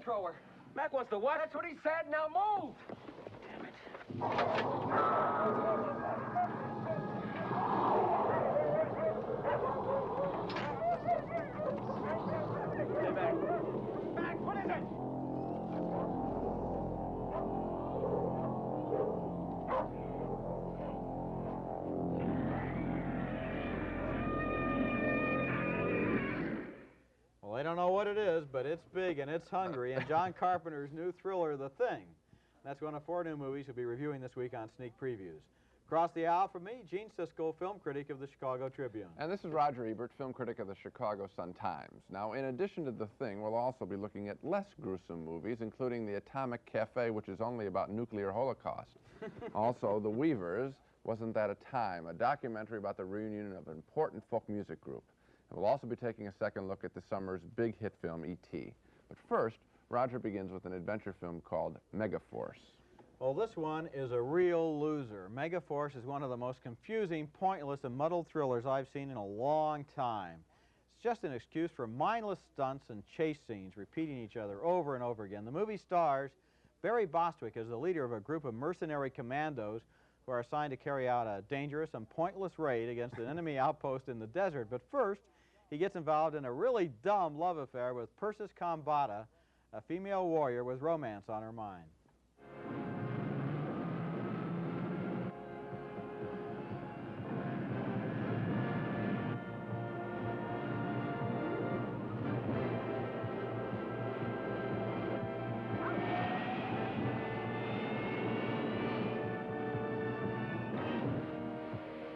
flamethrower. Mac wants the what? That's what he said. Now move. Damn it. Hey, Mac. Mac, what is it? Well, they don't know what it is, but it's big and it's hungry, and John Carpenter's new thriller, The Thing. That's one of 4 new movies we'll be reviewing this week on Sneak Previews. Across the aisle from me, Gene Siskel, film critic of the Chicago Tribune. And this is Roger Ebert, film critic of the Chicago Sun-Times. Now, in addition to The Thing, we'll also be looking at less gruesome movies, including The Atomic Cafe, which is only about nuclear holocaust. Also, The Weavers, Wasn't That a Time, a documentary about the reunion of an important folk music group. And we'll also be taking a second look at the summer's big hit film, E.T. But first, Roger begins with an adventure film called Megaforce. Well, this one is a real loser. Megaforce is one of the most confusing, pointless, and muddled thrillers I've seen in a long time. It's just an excuse for mindless stunts and chase scenes repeating each other over and over again. The movie stars Barry Bostwick as the leader of a group of mercenary commandos who are assigned to carry out a dangerous and pointless raid against an enemy outpost in the desert. But first, he gets involved in a really dumb love affair with Persis Kambata, a female warrior with romance on her mind.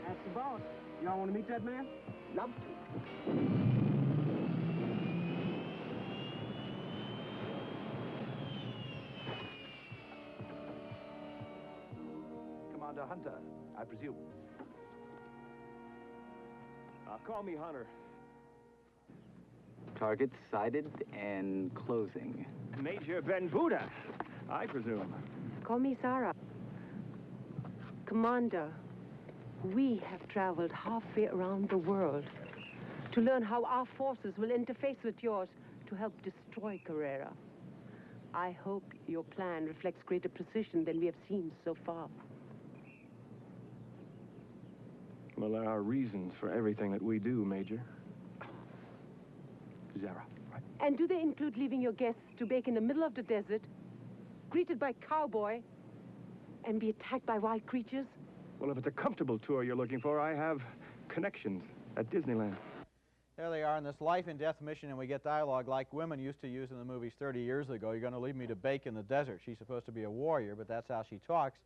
That's the boss. Y'all want to meet that man? Love to. Commander Hunter, I presume. Call me Hunter. Target sighted and closing. Major Ben Buddha, I presume. Call me Sarah. Commander, we have traveled halfway around the world to learn how our forces will interface with yours to help destroy Carrera. I hope your plan reflects greater precision than we have seen so far. Well, there are reasons for everything that we do, Major. Zara, right? And do they include leaving your guests to bake in the middle of the desert, greeted by cowboy, and be attacked by wild creatures? Well, if it's a comfortable tour you're looking for, I have connections at Disneyland. There they are in this life and death mission, and we get dialogue like women used to use in the movies 30 years ago. You're going to leave me to bake in the desert. She's supposed to be a warrior, but that's how she talks.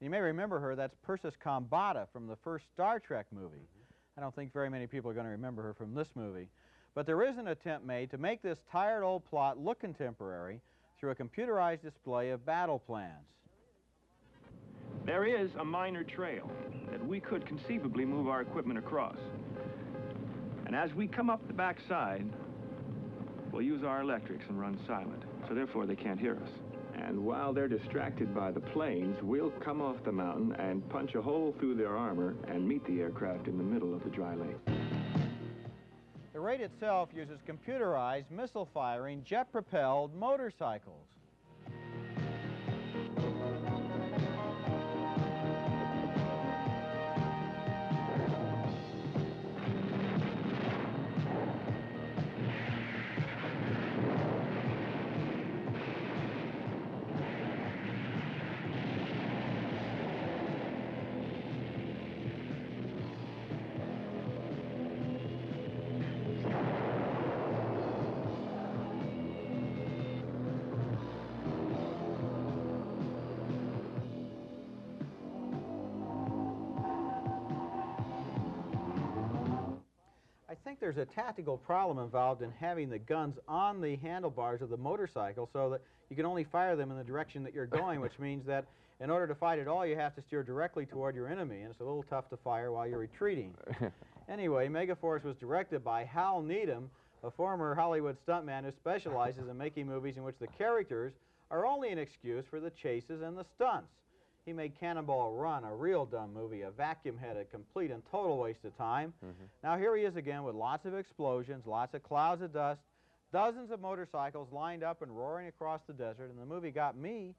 And you may remember her, that's Persis Kambata from the first Star Trek movie. I don't think very many people are going to remember her from this movie. But there is an attempt made to make this tired old plot look contemporary through a computerized display of battle plans. There is a minor trail that we could conceivably move our equipment across. And as we come up the backside, we'll use our electrics and run silent, so therefore they can't hear us. And while they're distracted by the planes, we'll come off the mountain and punch a hole through their armor and meet the aircraft in the middle of the dry lake. The raid itself uses computerized, missile-firing, jet-propelled motorcycles. I think there's a tactical problem involved in having the guns on the handlebars of the motorcycle so that you can only fire them in the direction that you're going, which means that in order to fight at all, you have to steer directly toward your enemy, and it's a little tough to fire while you're retreating. Anyway, Megaforce was directed by Hal Needham, a former Hollywood stuntman who specializes in making movies in which the characters are only an excuse for the chases and the stunts. He made Cannonball Run, a real dumb movie, a vacuum-headed, complete and total waste of time. Now here he is again with lots of explosions, lots of clouds of dust, dozens of motorcycles lined up and roaring across the desert, and the movie got me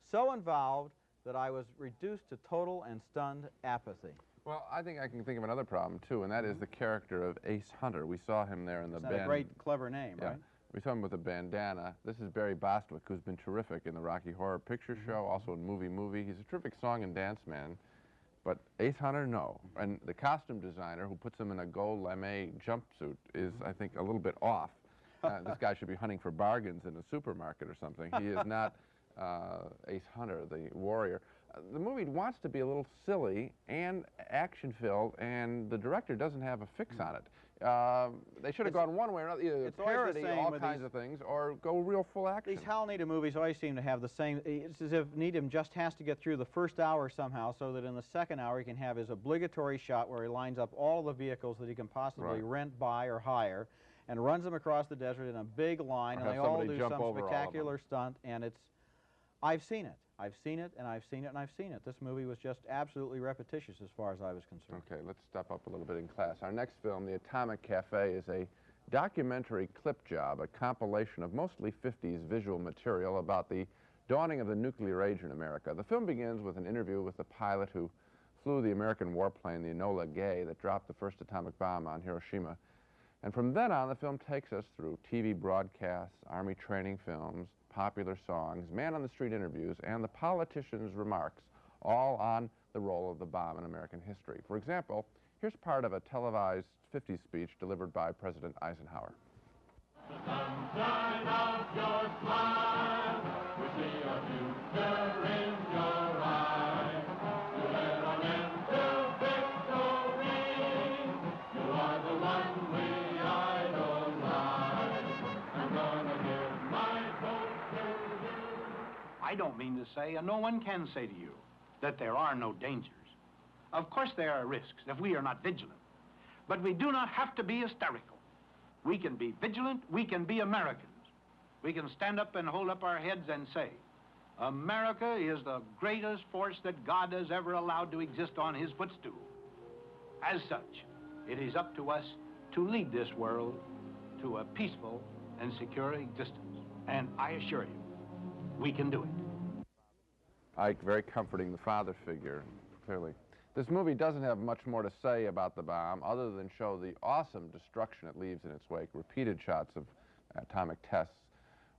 so involved that I was reduced to total and stunned apathy. Well, I think I can think of another problem, too, and that is the character of Ace Hunter. We saw him there in the band. That's a great, clever name, yeah. right? We saw him with a bandana. This is Barry Bostwick, who's been terrific in the Rocky Horror Picture Show, also in Movie. He's a terrific song and dance man. But Ace Hunter, no. And the costume designer who puts him in a gold lame jumpsuit is, I think, a little bit off. This guy should be hunting for bargains in a supermarket or something. He is not Ace Hunter, the warrior. The movie wants to be a little silly and action-filled, and the director doesn't have a fix on it. They should have gone one way or another, either parody all kinds of things or go real full action. These Hal Needham movies always seem to have the same. It's as if Needham just has to get through the first hour somehow so that in the second hour he can have his obligatory shot where he lines up all the vehicles that he can possibly rent, buy, or hire and runs them across the desert in a big line, and they all do some spectacular stunt, and it's... I've seen it. I've seen it, and I've seen it, and I've seen it. This movie was just absolutely repetitious as far as I was concerned. Okay, let's step up a little bit in class. Our next film, The Atomic Cafe, is a documentary clip job, a compilation of mostly 50s visual material about the dawning of the nuclear age in America. The film begins with an interview with the pilot who flew the American warplane, the Enola Gay, that dropped the first atomic bomb on Hiroshima. And from then on, the film takes us through TV broadcasts, Army training films, popular songs, man-on-the-street interviews, and the politician's remarks, all on the role of the bomb in American history. For example, here's part of a televised 50s speech delivered by President Eisenhower. The sunshine of your smile, we see a future in your eyes. You led our men to victory. You are the one we idolize. I'm gonna give my vote to you. I don't mean to say, and no one can say to you, that there are no dangers. Of course there are risks if we are not vigilant. But we do not have to be hysterical. We can be vigilant, we can be Americans. We can stand up and hold up our heads and say, America is the greatest force that God has ever allowed to exist on his footstool. As such, it is up to us to lead this world to a peaceful and secure existence. And I assure you, we can do it. Ike, very comforting, the father figure, clearly. This movie doesn't have much more to say about the bomb other than show the awesome destruction it leaves in its wake, repeated shots of atomic tests.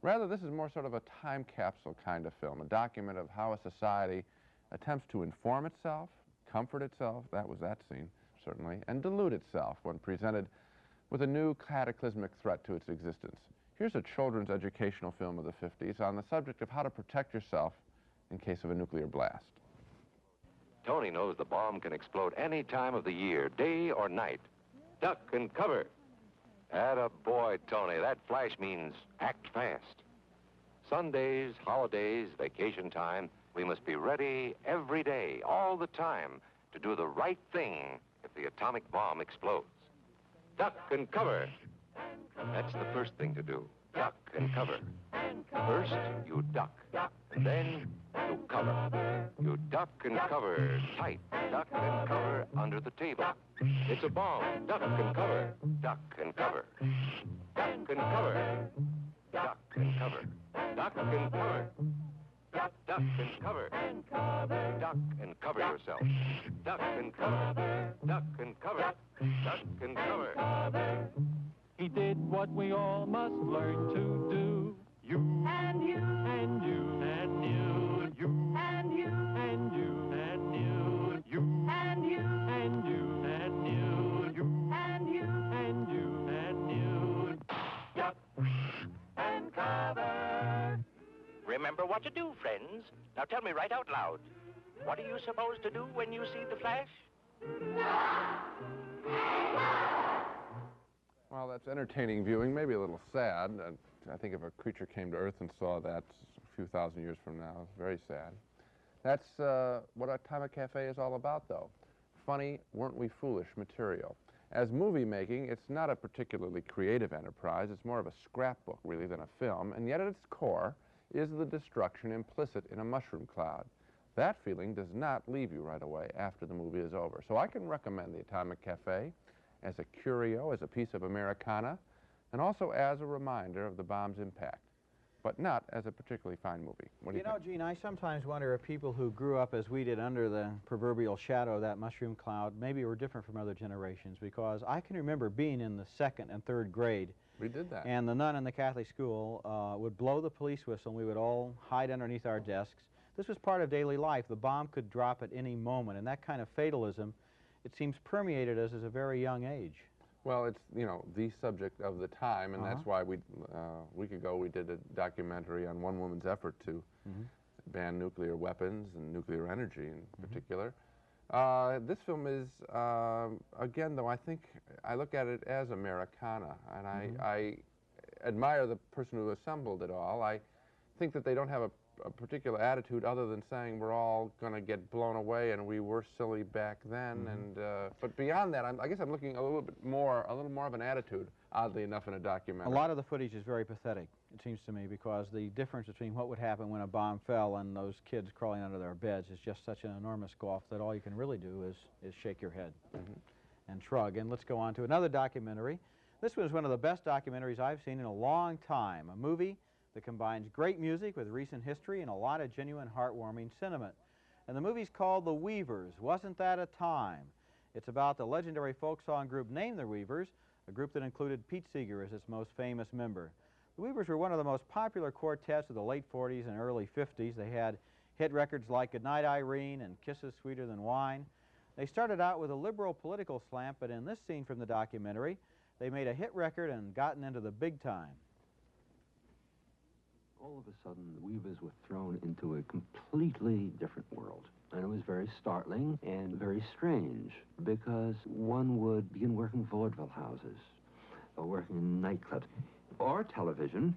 Rather, this is more sort of a time capsule kind of film, a document of how a society attempts to inform itself, comfort itself, that was that scene, certainly, and delude itself when presented with a new cataclysmic threat to its existence. Here's a children's educational film of the 50s on the subject of how to protect yourself in case of a nuclear blast. Tony knows the bomb can explode any time of the year, day or night. Duck and cover. Atta boy, Tony. That flash means act fast. Sundays, holidays, vacation time, we must be ready every day, all the time, to do the right thing if the atomic bomb explodes. Duck and cover. That's the first thing to do. Duck and cover. First, you duck. Then, you cover. You duck and cover tight. Duck and cover under the table. It's a bomb. Duck and cover. Duck and cover. Duck and cover. Duck and cover. Duck and cover. Duck and cover. Duck and cover yourself. Duck and cover. Duck and cover. Duck and cover. He did what we all must learn to do. You and you and you and you, you and you and you and you, you and you and you and you, you and you and you and you. Duck and cover. Remember what to do, friends. Now tell me right out loud. What are you supposed to do when you see the flash? Well, that's entertaining viewing, maybe a little sad. I think if a creature came to Earth and saw that a few thousand years from now, it's very sad. That's what Atomic Cafe is all about, though. Funny, weren't we foolish material. As movie making, it's not a particularly creative enterprise. It's more of a scrapbook, really, than a film. And yet at its core is the destruction implicit in a mushroom cloud. That feeling does not leave you right away after the movie is over. So I can recommend the Atomic Cafe as a curio, as a piece of Americana, and also as a reminder of the bomb's impact, but not as a particularly fine movie. What do you think? Gene, I sometimes wonder if people who grew up as we did under the proverbial shadow of that mushroom cloud maybe were different from other generations, because I can remember being in the 2nd and 3rd grade. We did that. And the nun in the Catholic school would blow the police whistle, and we would all hide underneath our desks. This was part of daily life. The bomb could drop at any moment, and that kind of fatalism, it seems, permeated us at a very young age. Well, it's, you know, the subject of the time, and that's why we, a week ago, we did a documentary on one woman's effort to ban nuclear weapons and nuclear energy in particular. This film is, again, though, I think I look at it as Americana, and I admire the person who assembled it all. I think that they don't have a particular attitude other than saying we're all going to get blown away and we were silly back then. But beyond that, I guess I'm looking a little more of an attitude, oddly enough, in a documentary. A lot of the footage is very pathetic, it seems to me, because the difference between what would happen when a bomb fell and those kids crawling under their beds is just such an enormous gulf that all you can really do is shake your head and shrug. And let's go on to another documentary. This was one of the best documentaries I've seen in a long time, a movie that combines great music with recent history and a lot of genuine heartwarming sentiment. And the movie's called The Weavers, Wasn't That a Time? It's about the legendary folk song group named The Weavers, a group that included Pete Seeger as its most famous member. The Weavers were one of the most popular quartets of the late 40s and early 50s. They had hit records like Goodnight Irene and Kisses Sweeter Than Wine. They started out with a liberal political slant, but in this scene from the documentary, they made a hit record and gotten into the big time. All of a sudden, the Weavers were thrown into a completely different world. And it was very startling and very strange, because one would begin working vaudeville houses, or working in nightclubs, or television.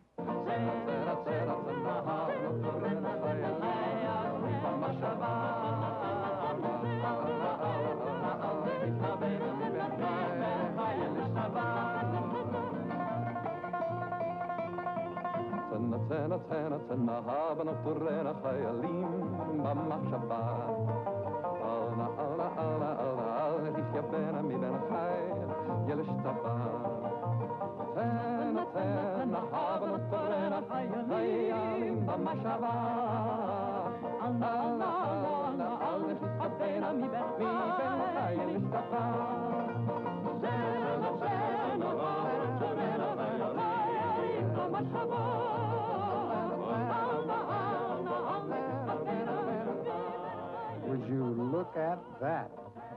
Would you look at that?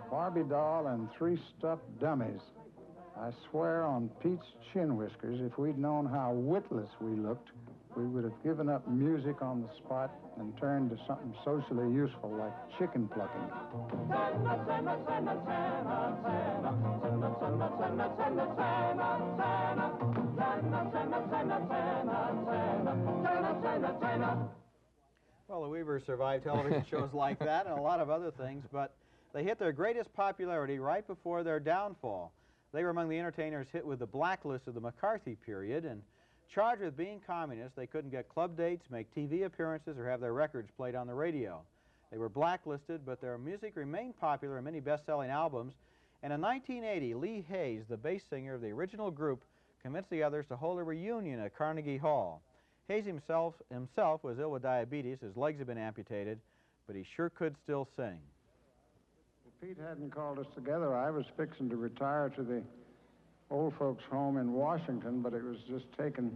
A Barbie doll and 3 stuffed dummies. I swear on Pete's chin whiskers, if we'd known how witless we looked, we would have given up music on the spot and turned to something socially useful like chicken plucking. Well, the Weavers survived television shows like that and a lot of other things, but they hit their greatest popularity right before their downfall. They were among the entertainers hit with the blacklist of the McCarthy period, and charged with being communists, they couldn't get club dates, make TV appearances, or have their records played on the radio. They were blacklisted, but their music remained popular in many best-selling albums, and in 1980, Lee Hayes, the bass singer of the original group, convinced the others to hold a reunion at Carnegie Hall. Hayes himself was ill with diabetes. His legs had been amputated, but he sure could still sing. If Pete hadn't called us together, I was fixing to retire to the old folks' home in Washington, but it was just taken.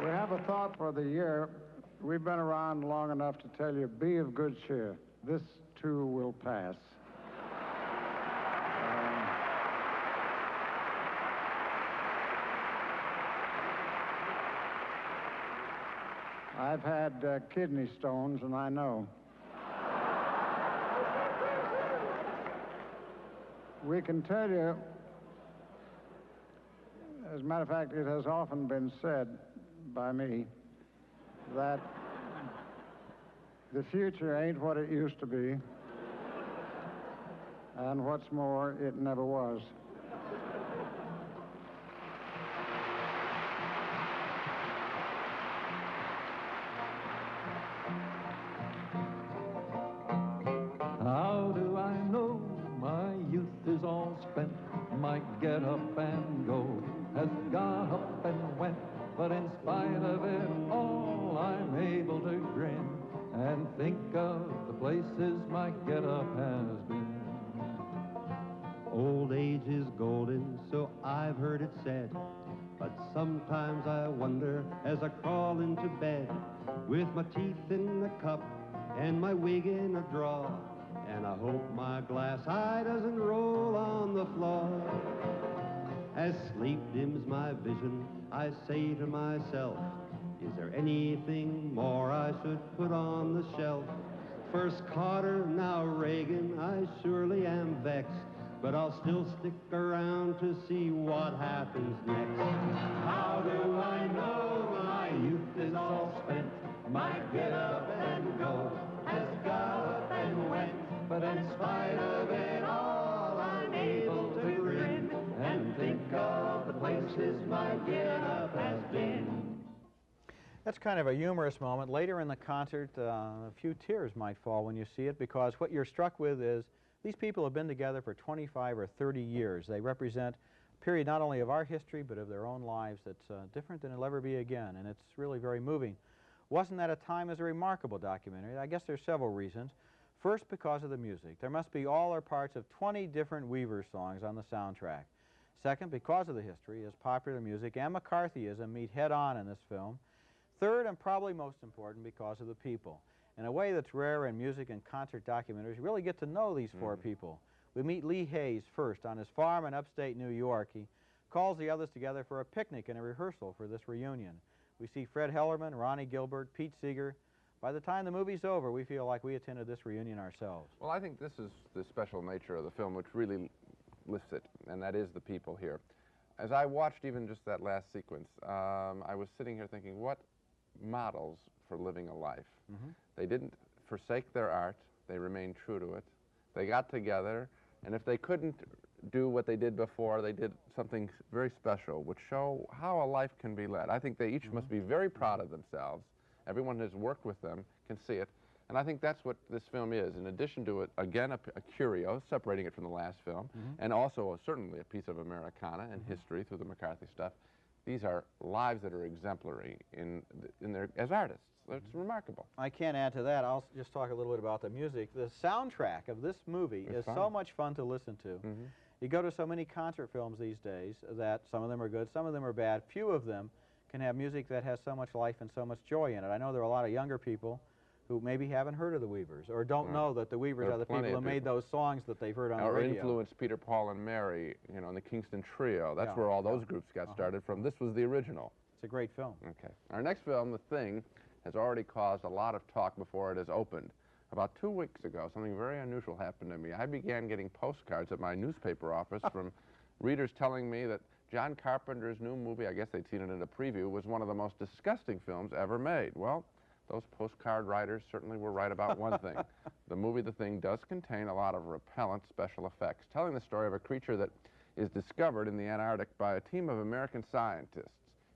We have a thought for the year. We've been around long enough to tell you, be of good cheer. This, too, will pass. I've had kidney stones, and I know. We can tell you, as a matter of fact, it has often been said by me that the future ain't what it used to be, and what's more, it never was. get up and go has gone up and went, but in spite of it all, I'm able to grin and think of the places my get up has been. Old age is golden, so I've heard it said, but sometimes I wonder as I crawl into bed with my teeth in the cup and my wig in a drawer, and I hope my glass eye doesn't roll on the floor. As sleep dims my vision, I say to myself, is there anything more I should put on the shelf? First Carter, now Reagan, I surely am vexed, but I'll still stick around to see what happens next. How do I know my youth is all spent? My get up and go has got up and went, but in spite of it all, I'm able to grin and think of the places my get up has been. That's kind of a humorous moment. Later in the concert, a few tears might fall when you see it, because what you're struck with is these people have been together for 25 or 30 years. They represent a period not only of our history, but of their own lives that's different than it'll ever be again, and it's really very moving. Wasn't That a Time is a remarkable documentary. I guess there's several reasons. First, because of the music. There must be all or parts of 20 different Weaver songs on the soundtrack. Second, because of the history, as popular music and McCarthyism meet head-on in this film. Third, and probably most important, because of the people. In a way that's rare in music and concert documentaries, you really get to know these four people. We meet Lee Hayes first on his farm in upstate New York. He calls the others together for a picnic and a rehearsal for this reunion. We see Fred Hellerman, Ronnie Gilbert, Pete Seeger. By the time the movie's over, we feel like we attended this reunion ourselves. Well, I think this is the special nature of the film which really lifts it, and that is the people here. As I watched even just that last sequence, I was sitting here thinking, what models for living a life? They didn't forsake their art. They remained true to it. They got together, and if they couldn't do what they did before, they did something very special, which show how a life can be led. I think they each must be very proud of themselves. Everyone who's worked with them can see it, and I think that's what this film is. In addition to it, again, a curio, separating it from the last film, and also certainly a piece of Americana and history through the McCarthy stuff. These are lives that are exemplary in their, as artists. It's remarkable. I can't add to that. I'll just talk a little bit about the music. The soundtrack of this movie is so much fun to listen to. You go to so many concert films these days that some of them are good, some of them are bad. Few of them can have music that has so much life and so much joy in it. I know there are a lot of younger people who maybe haven't heard of the Weavers or don't know that the Weavers are the people who made those songs that they've heard on the radio. Or influenced Peter, Paul, and Mary, you know, in the Kingston Trio. That's where all those groups got started from. This was the original. It's a great film. Okay. Our next film, The Thing, has already caused a lot of talk before it has opened. About 2 weeks ago, something very unusual happened to me. I began getting postcards at my newspaper office from readers telling me that John Carpenter's new movie, I guess they'd seen it in a preview, was one of the most disgusting films ever made. Well, those postcard writers certainly were right about one thing. The movie The Thing does contain a lot of repellent special effects, telling the story of a creature that is discovered in the Antarctic by a team of American scientists.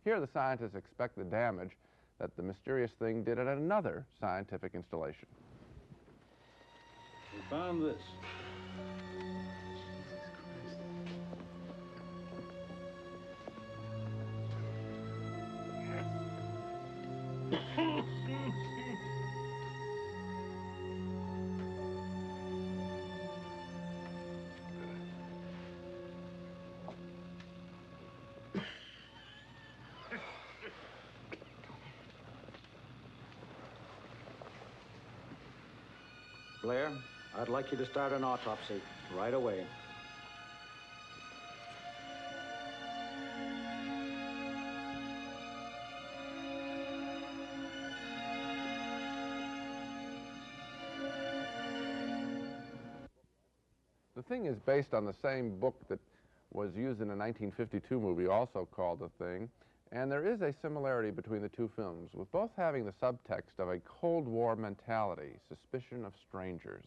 Here, the scientists expect the damage that the mysterious thing did at another scientific installation. We found this. Blair, I'd like you to start an autopsy right away. The Thing is based on the same book that was used in a 1952 movie, also called The Thing, and there is a similarity between the two films, with both having the subtext of a Cold War mentality, suspicion of strangers.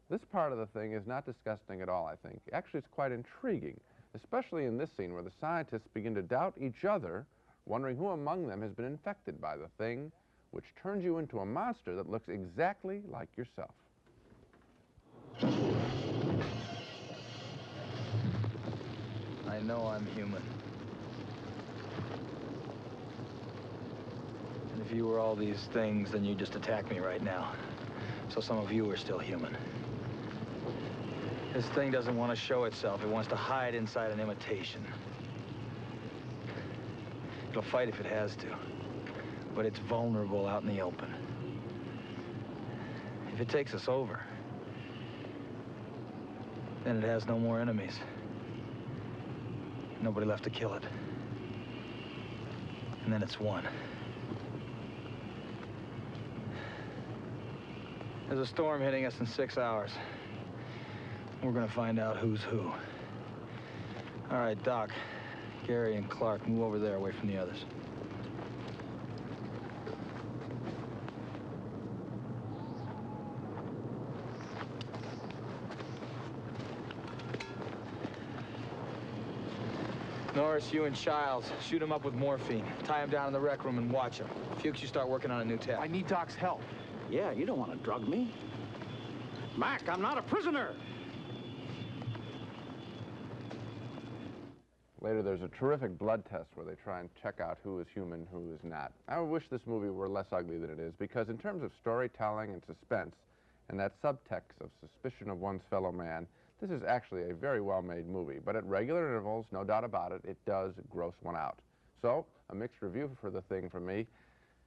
This part of The Thing is not disgusting at all, I think. Actually, it's quite intriguing, especially in this scene where the scientists begin to doubt each other, wondering who among them has been infected by The Thing, which turns you into a monster that looks exactly like yourself. I I know I'm human. And if you were all these things, then you'd just attack me right now. So some of you are still human. This thing doesn't want to show itself. It wants to hide inside an imitation. It'll fight if it has to, but it's vulnerable out in the open. If it takes us over, then it has no more enemies. Nobody left to kill it. And then it's won. There's a storm hitting us in 6 hours. We're gonna find out who's who. All right, Doc, Gary, and Clark, move over there away from the others. Norris, you and Childs, shoot him up with morphine. Tie him down in the rec room and watch him. Fuchs, you start working on a new tap. I need Doc's help. Yeah, you don't want to drug me. Mac, I'm not a prisoner. Later, there's a terrific blood test where they try and check out who is human, who is not. I wish this movie were less ugly than it is, because in terms of storytelling and suspense, and that subtext of suspicion of one's fellow man, this is actually a very well-made movie. But at regular intervals, no doubt about it, it does gross one out. So, a mixed review for The Thing from me.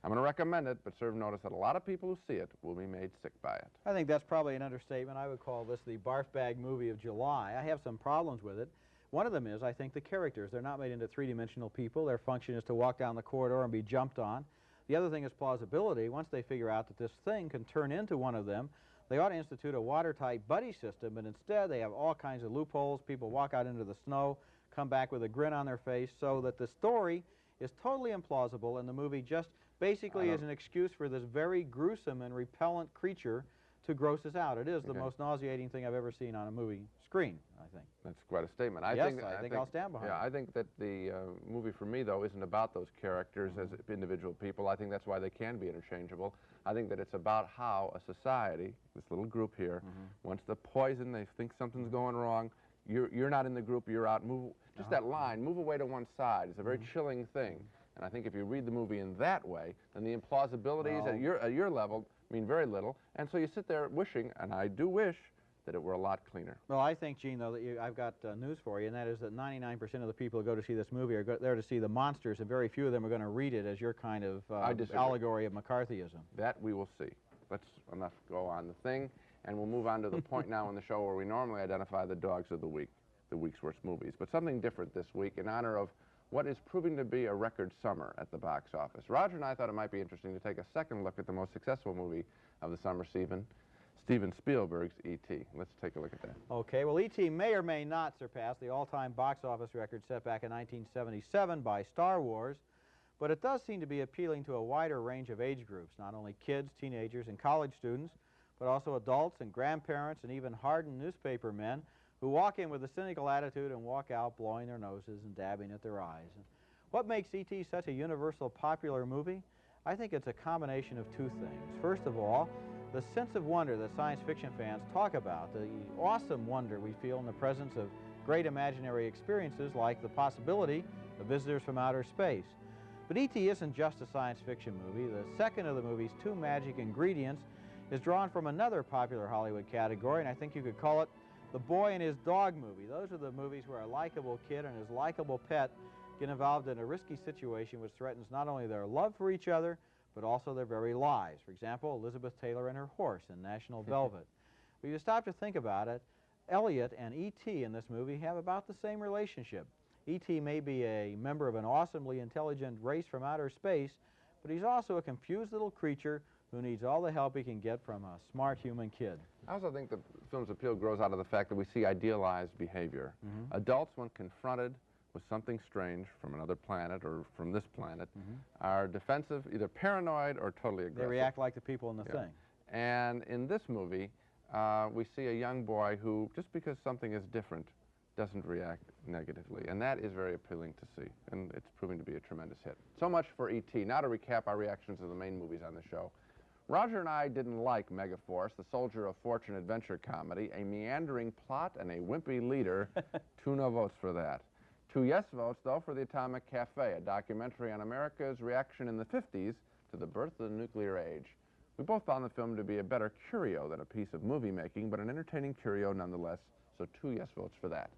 I'm going to recommend it, but serve notice that a lot of people who see it will be made sick by it. I think that's probably an understatement. I would call this the barf bag movie of July. I have some problems with it. One of them is, I think, the characters. They're not made into three-dimensional people. Their function is to walk down the corridor and be jumped on. The other thing is plausibility. Once they figure out that this thing can turn into one of them, they ought to institute a watertight buddy system, but instead they have all kinds of loopholes. People walk out into the snow, come back with a grin on their face, so that the story is totally implausible, and the movie just basically is an excuse for this very gruesome and repellent creature to gross us out. It is the most nauseating thing I've ever seen on a movie screen, I think. That's quite a statement. I think I'll stand behind it. Yeah, I think that the movie for me, though, isn't about those characters as individual people. I think that's why they can be interchangeable. I think that it's about how a society, this little group here, wants to poison, they think something's going wrong, you're not in the group, you're out, move, just that line, move away to one side. It's a very chilling thing. And I think if you read the movie in that way, then the implausibilities at your level mean very little. And so you sit there wishing, and I do wish, that it were a lot cleaner. Well, I think, Gene, though, that I've got news for you, and that is that 99% of the people who go to see this movie are there to see the monsters, and very few of them are going to read it as your kind of allegory of McCarthyism. That we will see. Let's enough go on The Thing, and we'll move on to the point now in the show where we normally identify the dogs of the week, the week's worst movies. But something different this week in honor of what is proving to be a record summer at the box office. Roger and I thought it might be interesting to take a second look at the most successful movie of the summer season, Steven Spielberg's E.T. Let's take a look at that. Okay, well, E.T. may or may not surpass the all-time box office record set back in 1977 by Star Wars, but it does seem to be appealing to a wider range of age groups, not only kids, teenagers, and college students, but also adults and grandparents and even hardened newspaper men who walk in with a cynical attitude and walk out blowing their noses and dabbing at their eyes. And what makes E.T. such a universal popular movie? I think it's a combination of two things. First of all, the sense of wonder that science fiction fans talk about, the awesome wonder we feel in the presence of great imaginary experiences like the possibility of visitors from outer space. But E.T. isn't just a science fiction movie. The second of the movie's two magic ingredients is drawn from another popular Hollywood category, and I think you could call it the boy and his dog movie. Those are the movies where a likable kid and his likable pet get involved in a risky situation which threatens not only their love for each other, but also their very lives. For example, Elizabeth Taylor and her horse in National Velvet. When you stop to think about it, Elliot and E.T. in this movie have about the same relationship. E.T. may be a member of an awesomely intelligent race from outer space, but he's also a confused little creature who needs all the help he can get from a smart human kid. I also think the film's appeal grows out of the fact that we see idealized behavior. Adults, when confronted with something strange from another planet or from this planet, are defensive, either paranoid or totally aggressive. They react like the people in the thing. And in this movie, we see a young boy who, just because something is different, doesn't react negatively. And that is very appealing to see. And it's proving to be a tremendous hit. So much for E.T. Now to recap our reactions to the main movies on the show. Roger and I didn't like Megaforce, the soldier of fortune adventure comedy, a meandering plot and a wimpy leader. 2 no votes for that. 2 yes votes, though, for The Atomic Cafe, a documentary on America's reaction in the 50s to the birth of the nuclear age. We both found the film to be a better curio than a piece of movie making, but an entertaining curio nonetheless, so 2 yes votes for that.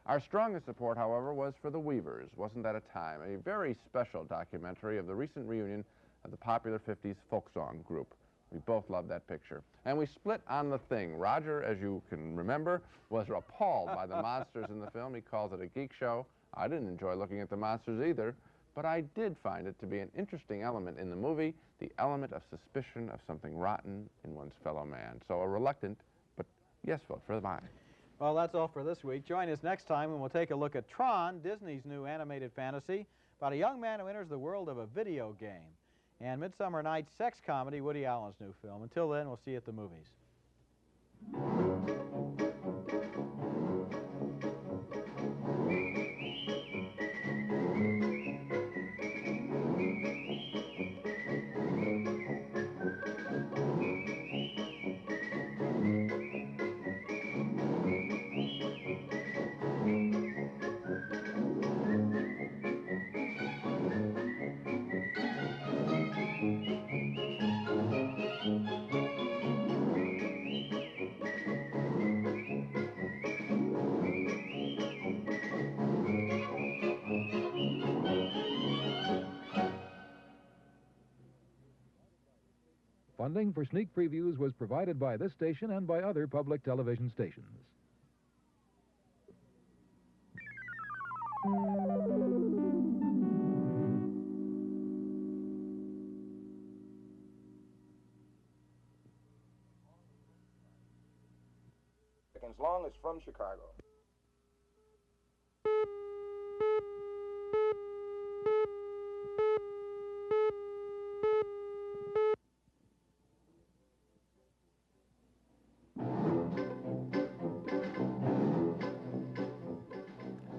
Our strongest support, however, was for The Weavers, Wasn't That a Time, a very special documentary of the recent reunion of the popular 50s folk song group. We both loved that picture. And we split on The Thing. Roger, as you can remember, was appalled by the monsters in the film. He calls it a geek show. I didn't enjoy looking at the monsters either, but I did find it to be an interesting element in the movie, the element of suspicion of something rotten in one's fellow man. So a reluctant, but yes vote for mine. Well, that's all for this week. Join us next time when we'll take a look at Tron, Disney's new animated fantasy about a young man who enters the world of a video game, and Midsummer Night's sex comedy, Woody Allen's new film. Until then, we'll see you at the movies. Funding for sneak previews was provided by this station and by other public television stations. As long as from Chicago.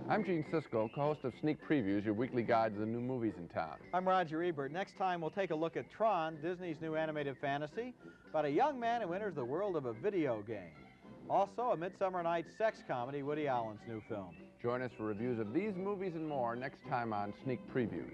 I'm Gene Siskel, co-host of Sneak Previews, your weekly guide to the new movies in town. I'm Roger Ebert. Next time, we'll take a look at Tron, Disney's new animated fantasy about a young man who enters the world of a video game. Also, A Midsummer Night's sex comedy, Woody Allen's new film. Join us for reviews of these movies and more next time on Sneak Previews.